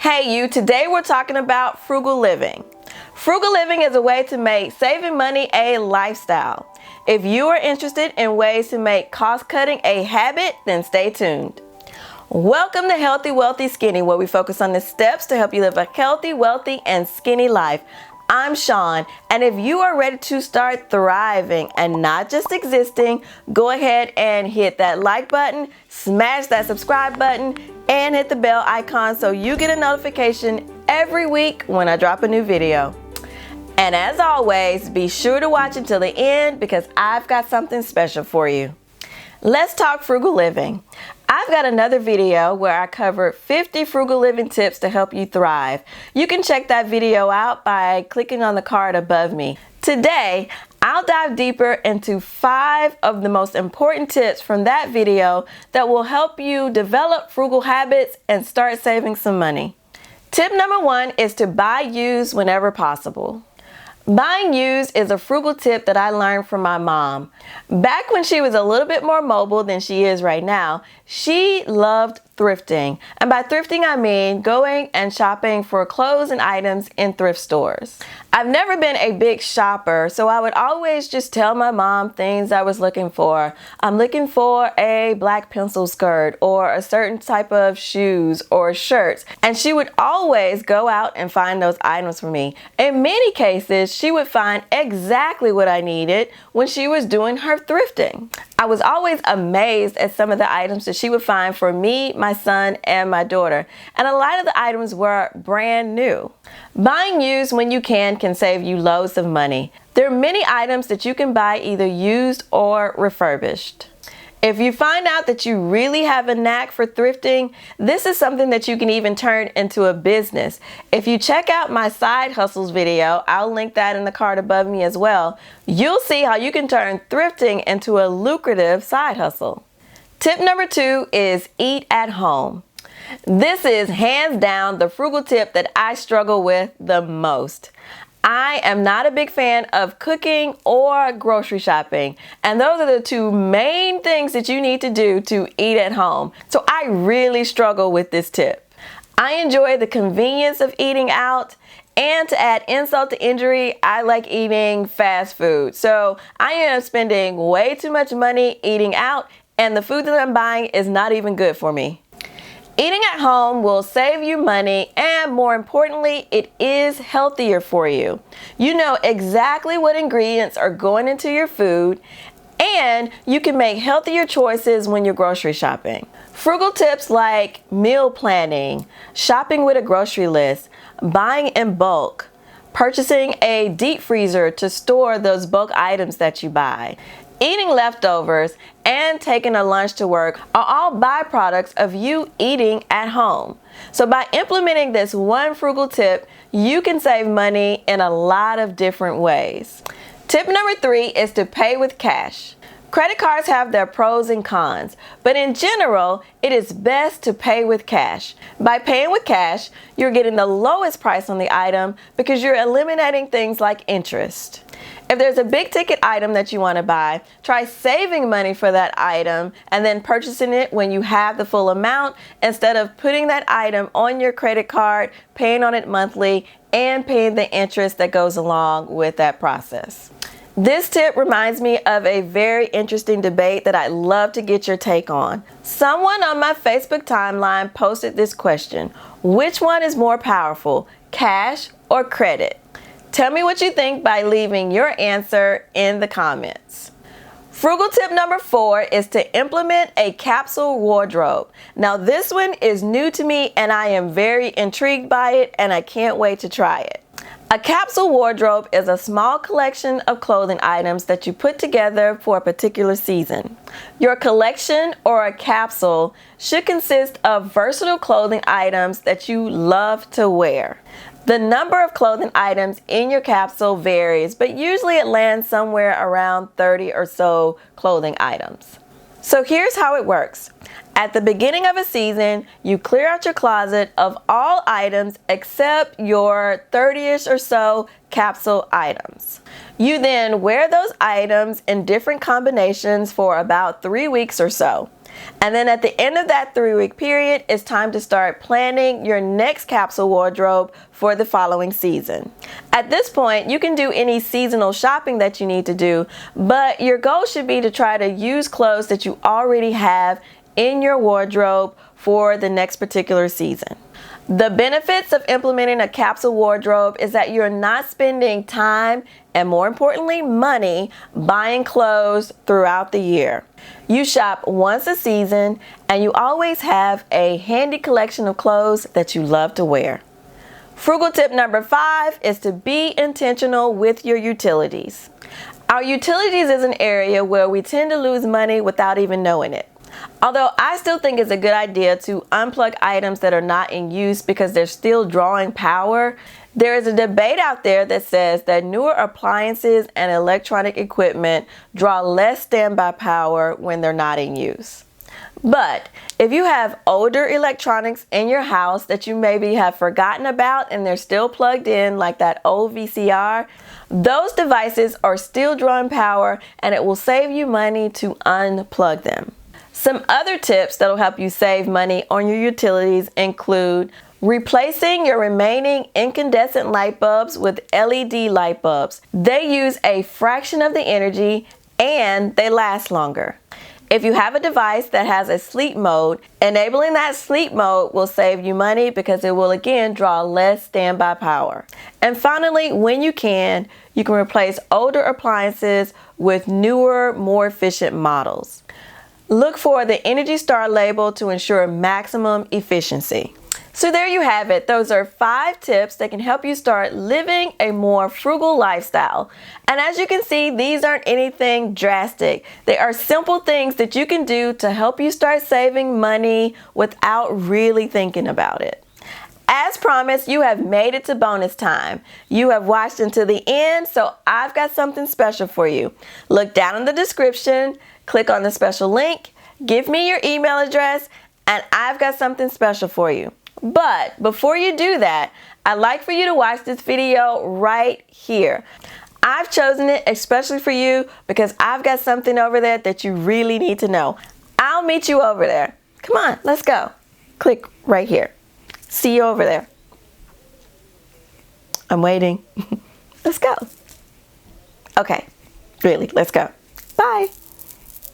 Hey you, today we're talking about frugal living. Frugal living is a way to make saving money a lifestyle. If you are interested in ways to make cost cutting a habit, then stay tuned. Welcome to Healthy, Wealthy, Skinny, where we focus on the steps to help you live a healthy, wealthy, and skinny life. I'm Sean, and if you are ready to start thriving and not just existing, go ahead and hit that like button, smash that subscribe button, and hit the bell icon so you get a notification every week when I drop a new video. And as always, be sure to watch until the end because I've got something special for you. Let's talk frugal living. I've got another video where I cover 50 frugal living tips to help you thrive. You can check that video out by clicking on the card above me. Today, I'll dive deeper into 5 of the most important tips from that video that will help you develop frugal habits and start saving some money. Tip number 1 is to buy used whenever possible. Buying used is a frugal tip that I learned from my mom. Back when she was a little bit more mobile than she is right now, she loved thrifting. And by thrifting, I mean going and shopping for clothes and items in thrift stores. I've never been a big shopper, so I would always just tell my mom things I was looking for. I'm looking for a black pencil skirt or a certain type of shoes or shirts. And she would always go out and find those items for me. In many cases, she would find exactly what I needed when she was doing her thrifting. I was always amazed at some of the items that she would find for me, my son, and my daughter. And a lot of the items were brand new. Buying used when you can save you loads of money. There are many items that you can buy either used or refurbished. If you find out that you really have a knack for thrifting, this is something that you can even turn into a business. If you check out my side hustles video, I'll link that in the card above me as well, you'll see how you can turn thrifting into a lucrative side hustle. Tip number 2 is eat at home. This is hands down the frugal tip that I struggle with the most. I am not a big fan of cooking or grocery shopping, and those are the 2 main things that you need to do to eat at home. So I really struggle with this tip. I enjoy the convenience of eating out, and to add insult to injury, I like eating fast food. So I end up spending way too much money eating out, and the food that I'm buying is not even good for me. Eating at home will save you money, and more importantly, it is healthier for you. You know exactly what ingredients are going into your food, and you can make healthier choices when you're grocery shopping. Frugal tips like meal planning, shopping with a grocery list, buying in bulk, purchasing a deep freezer to store those bulk items that you buy, eating leftovers, and taking a lunch to work are all byproducts of you eating at home. So by implementing this one frugal tip, you can save money in a lot of different ways. Tip number 3 is to pay with cash. Credit cards have their pros and cons, but in general, it is best to pay with cash. By paying with cash, you're getting the lowest price on the item because you're eliminating things like interest. If there's a big ticket item that you want to buy, try saving money for that item and then purchasing it when you have the full amount instead of putting that item on your credit card, paying on it monthly, and paying the interest that goes along with that process. This tip reminds me of a very interesting debate that I'd love to get your take on. Someone on my Facebook timeline posted this question: which one is more powerful, cash or credit? Tell me what you think by leaving your answer in the comments. Frugal tip number 4 is to implement a capsule wardrobe. Now this one is new to me and I am very intrigued by it and I can't wait to try it. A capsule wardrobe is a small collection of clothing items that you put together for a particular season. Your collection or a capsule should consist of versatile clothing items that you love to wear. The number of clothing items in your capsule varies, but usually it lands somewhere around 30 or so clothing items. So here's how it works. At the beginning of a season, you clear out your closet of all items except your 30-ish or so capsule items. You then wear those items in different combinations for about 3 weeks or so. And then at the end of that 3-week period, it's time to start planning your next capsule wardrobe for the following season. At this point, you can do any seasonal shopping that you need to do, but your goal should be to try to use clothes that you already have in your wardrobe for the next particular season. The benefits of implementing a capsule wardrobe is that you're not spending time and, more importantly, money buying clothes throughout the year. You shop once a season and you always have a handy collection of clothes that you love to wear. Frugal tip number 5 is to be intentional with your utilities. Our utilities is an area where we tend to lose money without even knowing it. Although I still think it's a good idea to unplug items that are not in use because they're still drawing power, there is a debate out there that says that newer appliances and electronic equipment draw less standby power when they're not in use. But if you have older electronics in your house that you maybe have forgotten about and they're still plugged in, like that old VCR, those devices are still drawing power and it will save you money to unplug them. Some other tips that will help you save money on your utilities include replacing your remaining incandescent light bulbs with LED light bulbs. They use a fraction of the energy and they last longer. If you have a device that has a sleep mode, enabling that sleep mode will save you money because it will again draw less standby power. And finally, when you can replace older appliances with newer, more efficient models. Look for the Energy Star label to ensure maximum efficiency. So there you have it. Those are 5 tips that can help you start living a more frugal lifestyle. And as you can see, these aren't anything drastic. They are simple things that you can do to help you start saving money without really thinking about it. As promised, you have made it to bonus time. You have watched until the end, so I've got something special for you. Look down in the description, click on the special link, give me your email address, and I've got something special for you. But before you do that, I'd like for you to watch this video right here. I've chosen it especially for you because I've got something over there that you really need to know. I'll meet you over there. Come on, let's go. Click right here. See you over there. I'm waiting. Let's go. Okay, really, let's go. Bye.